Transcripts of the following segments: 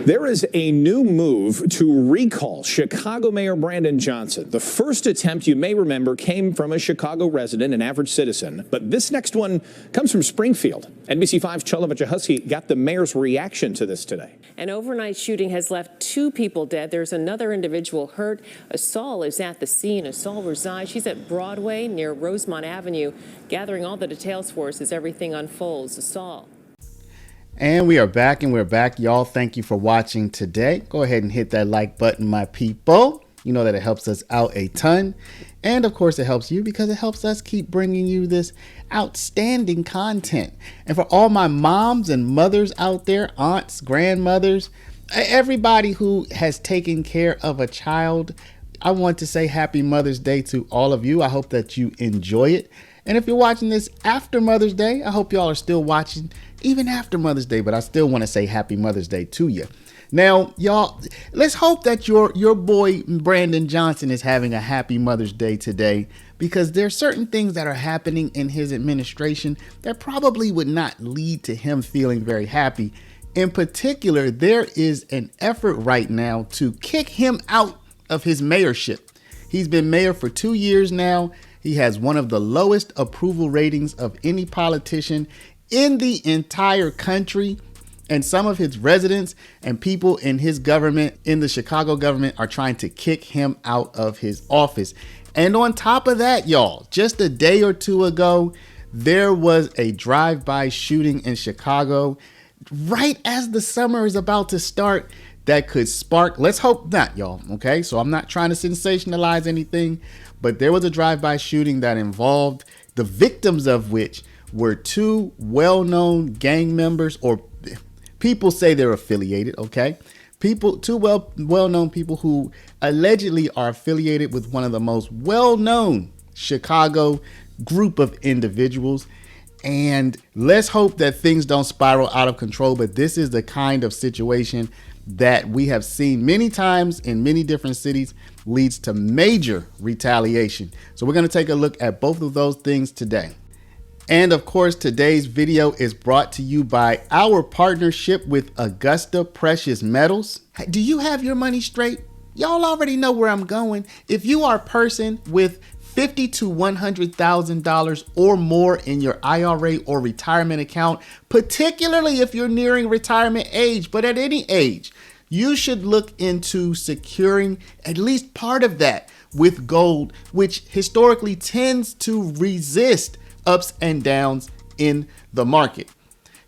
There is a new move to recall Chicago Mayor Brandon Johnson. The first attempt, you may remember, came from a Chicago resident, an average citizen. But this next one comes from Springfield. NBC5's Chula Vajahusky got the mayor's reaction to this today. An overnight shooting has left 2 people dead. There's another individual hurt. Asal is at the scene. Asal resides. She's at Broadway near Rosemont Avenue, gathering all the details for us as everything unfolds. Asal. And we are back, y'all. Thank you for watching today. Go ahead and hit that like button, my people. You know that it helps us out a ton. And of course it helps you because it helps us keep bringing you this outstanding content. And for all my moms and mothers out there, aunts, grandmothers, everybody who has taken care of a child, I want to say happy Mother's Day to all of you. I hope that you enjoy it. And if you're watching this after Mother's Day, I hope y'all are still watching even after Mother's Day, but I still want to say happy Mother's Day to you. Now, y'all, let's hope that your boy Brandon Johnson is having a happy Mother's Day today, because there are certain things that are happening in his administration that probably would not lead to him feeling very happy. In particular, there is an effort right now to kick him out of his mayorship. He's been mayor for 2 years now. He has one of the lowest approval ratings of any politician in the entire country. And some of his residents and people in his government, in the Chicago government, are trying to kick him out of his office. And on top of that, y'all, just a day or two ago, there was a drive-by shooting in Chicago right as the summer is about to start that could spark, let's hope not, y'all, okay? So I'm not trying to sensationalize anything, but there was a drive-by shooting that involved the victims of which were 2 well-known gang members, or people say they're affiliated, okay? Two well-known people who allegedly are affiliated with one of the most well-known Chicago group of individuals. And let's hope that things don't spiral out of control, but this is the kind of situation that we have seen many times in many different cities leads to major retaliation. So we're going to take a look at both of those things today. And of course, today's video is brought to you by our partnership with Augusta Precious Metals. Do you have your money straight? Y'all already know where I'm going. If you are a person with $50,000 to $100,000 or more in your IRA or retirement account, particularly if you're nearing retirement age, but at any age, you should look into securing at least part of that with gold, which historically tends to resist ups and downs in the market.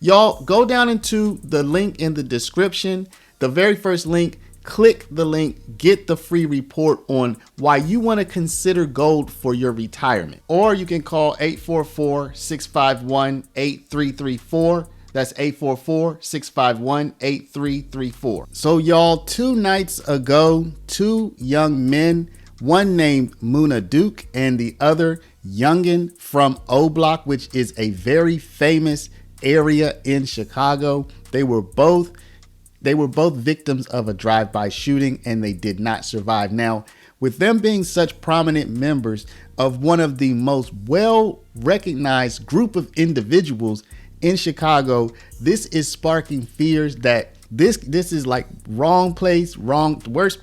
Y'all go down into the link in the description, the very first link. Click the link, get the free report on why you want to consider gold for your retirement. Or you can call 844-651-8334. That's 844-651-8334. So y'all, 2 nights ago, 2 young men, one named Muna Duke and the other Youngin from O Block, which is a very famous area in Chicago. They were both victims of a drive-by shooting, and they did not survive. Now, with them being such prominent members of one of the most well-recognized group of individuals in Chicago, this is sparking fears that this is like wrong place, worst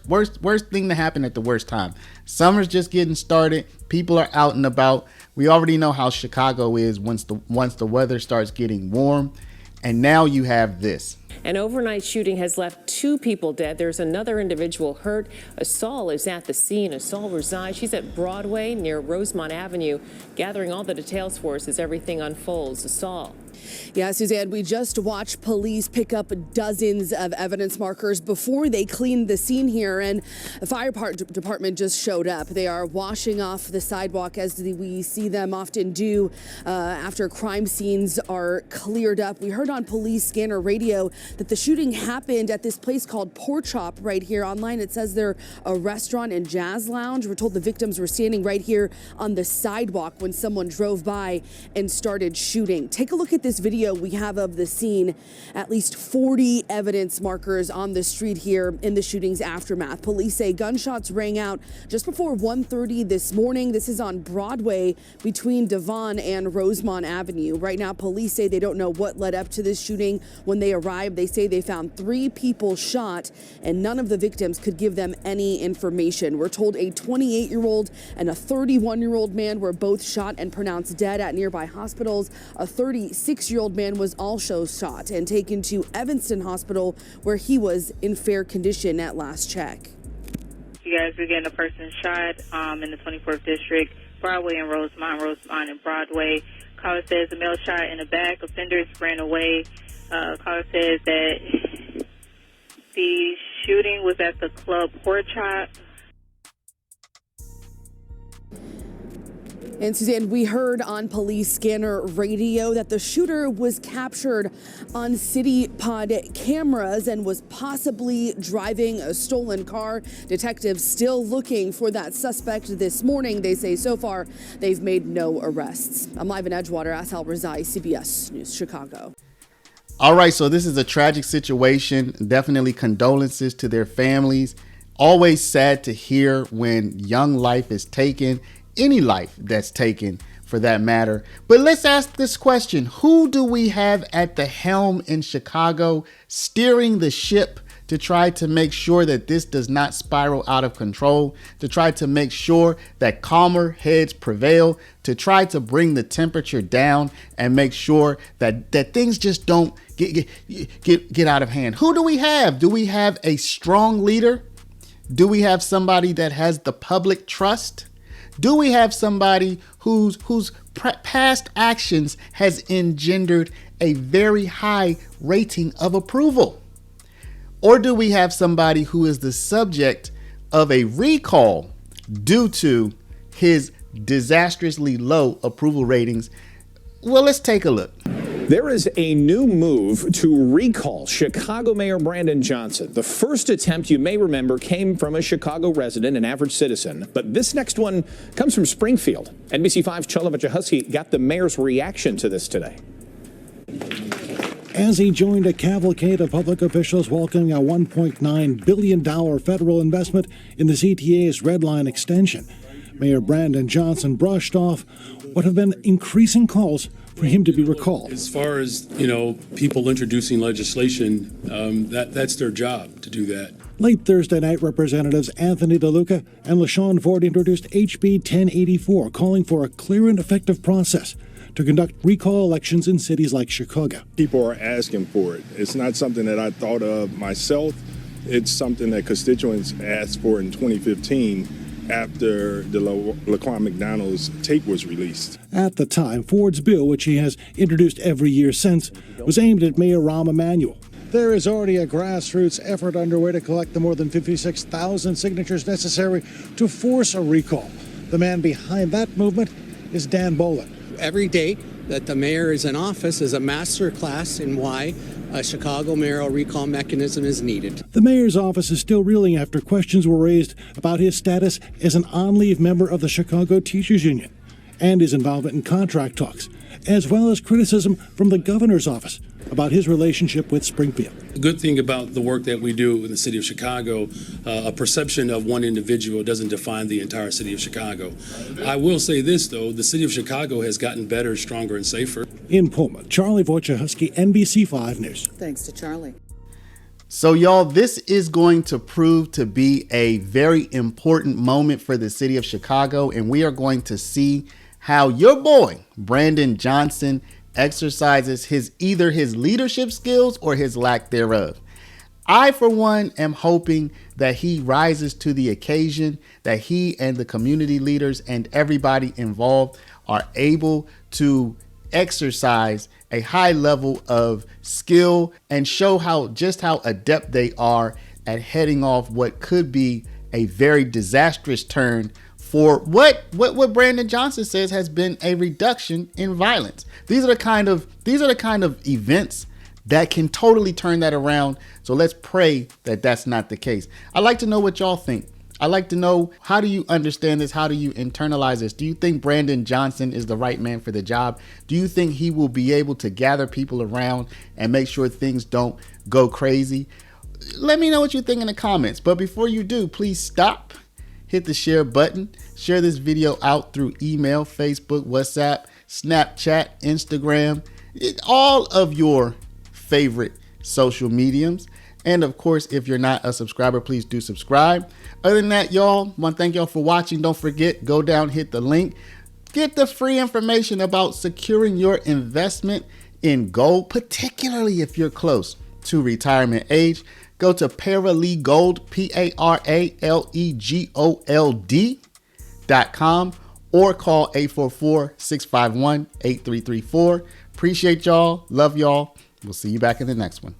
thing to happen at the worst time. Summer's just getting started. People are out and about. We already know how Chicago is once the weather starts getting warm. And now you have this. An overnight shooting has left 2 people dead. There's another individual hurt. Asal is at the scene. Asal resides. She's at Broadway near Rosemont Avenue, gathering all the details for us as everything unfolds. Asal. Yeah, Suzanne, we just watched police pick up dozens of evidence markers before they cleaned the scene here, and the fire department just showed up. They are washing off the sidewalk, as we see them often do after crime scenes are cleared up. We heard on police scanner radio that the shooting happened at this place called Pork Chop right here. Online it says they're a restaurant and jazz lounge. We're told the victims were standing right here on the sidewalk when someone drove by and started shooting. Take a look at this this video we have of the scene, at least 40 evidence markers on the street here in the shooting's aftermath. Police say gunshots rang out just before 1:30 this morning. This is on Broadway between Devon and Rosemont Avenue. Right now, police say they don't know what led up to this shooting. When they arrived, they say they found 3 people shot, and none of the victims could give them any information. We're told a 28-year-old and a 31-year-old man were both shot and pronounced dead at nearby hospitals. A 36-year-old man was also shot and taken to Evanston Hospital, where he was in fair condition at last check. You guys are getting a person shot in the 24th District, Broadway and Rosemont and Broadway. Caller says a male shot in the back. Offenders ran away. Caller says that the shooting was at the club Pork Chop. And Suzanne, we heard on police scanner radio that the shooter was captured on City Pod cameras and was possibly driving a stolen car. Detectives still looking for that suspect this morning. They say so far they've made no arrests. I'm live in Edgewater. Asal Rezai, CBS News, Chicago. All right, so this is a tragic situation. Definitely condolences to their families. Always sad to hear when young life is taken. Any life that's taken for that matter. But let's ask this question. Who do we have at the helm in Chicago steering the ship to try to make sure that this does not spiral out of control, to try to make sure that calmer heads prevail, to try to bring the temperature down and make sure that things just don't get out of hand? Who do we have? Do we have a strong leader? Do we have somebody that has the public trust? Do we have somebody whose past actions has engendered a very high rating of approval? Or do we have somebody who is the subject of a recall due to his disastrously low approval ratings? Well, let's take a look. There is a new move to recall Chicago Mayor Brandon Johnson. The first attempt, you may remember, came from a Chicago resident, an average citizen. But this next one comes from Springfield. NBC5's Charlie Wojciechowski got the mayor's reaction to this today. As he joined a cavalcade of public officials welcoming a $1.9 billion federal investment in the CTA's Red Line extension, Mayor Brandon Johnson brushed off what have been increasing calls for him to be recalled. As far as, people introducing legislation, that's their job to do that. Late Thursday night, Representatives Anthony DeLuca and LaShawn Ford introduced HB 1084, calling for a clear and effective process to conduct recall elections in cities like Chicago. People are asking for it. It's not something that I thought of myself. It's something that constituents asked for in 2015 after the Laquan McDonald's tape was released. At the time, Ford's bill, which he has introduced every year since, was aimed at Mayor Rahm Emanuel. There is already a grassroots effort underway to collect the more than 56,000 signatures necessary to force a recall. The man behind that movement is Dan Bolin. Every day that the mayor is in office is a master class in why a Chicago mayoral recall mechanism is needed. The mayor's office is still reeling after questions were raised about his status as an on-leave member of the Chicago Teachers Union and his involvement in contract talks, as well as criticism from the governor's office about his relationship with Springfield. The good thing about the work that we do in the city of Chicago, a perception of one individual doesn't define the entire city of Chicago. I will say this, though, the city of Chicago has gotten better, stronger, and safer. In Pullman, Charlie Wojciechowski, NBC5 News. Thanks to Charlie. So, y'all, this is going to prove to be a very important moment for the city of Chicago, and we are going to see how your boy, Brandon Johnson, exercises either his leadership skills or his lack thereof. I, for one, am hoping that he rises to the occasion, that he and the community leaders and everybody involved are able to exercise a high level of skill and show just how adept they are at heading off what could be a very disastrous turn for what Brandon Johnson says has been a reduction in violence. These are the kind of events that can totally turn that around. So let's pray that that's not the case. I'd like to know what y'all think. I'd like to know, how do you understand this? How do you internalize this? Do you think Brandon Johnson is the right man for the job? Do you think he will be able to gather people around and make sure things don't go crazy? Let me know what you think in the comments. But before you do, please stop, hit the share button, share this video out through email, Facebook, WhatsApp, Snapchat, Instagram, all of your favorite social mediums. And of course, if you're not a subscriber, please do subscribe. Other than that, y'all, want to thank y'all for watching. Don't forget, go down, hit the link, get the free information about securing your investment in gold, particularly if you're close to retirement age. Go to Paralegold, PARALEGOLD.com, or call 844-651-8334. Appreciate y'all. Love y'all. We'll see you back in the next one.